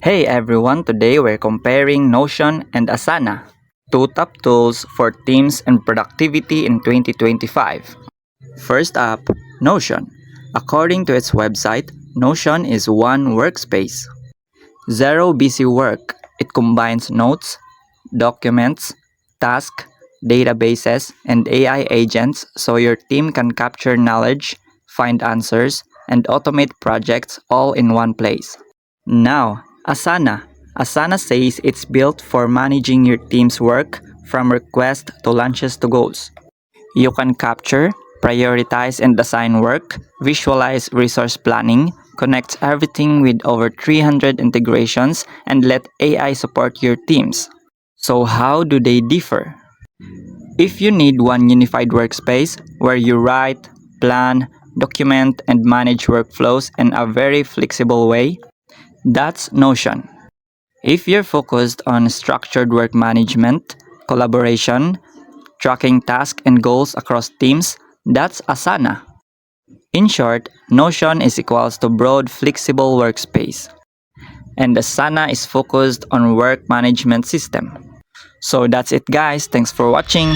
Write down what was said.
Hey everyone, today we're comparing Notion and Asana, two top tools for teams and productivity in 2025. First up, Notion. According to its website, Notion is one workspace. Zero busy work. It combines notes, documents, tasks, databases, and AI agents so your team can capture knowledge, find answers, and automate projects all in one place. Now, Asana. Asana says it's built for managing your team's work from request to launches to goals. You can capture, prioritize and assign work, visualize resource planning, connect everything with over 300 integrations, and let AI support your teams. So, how do they differ? If you need one unified workspace where you write, plan, document, and manage workflows in a very flexible way, that's Notion. If you're focused on structured work management, collaboration, tracking tasks and goals across teams, that's Asana. In short, Notion is equals to broad flexible workspace, and Asana is focused on work management system. So that's it guys, thanks for watching.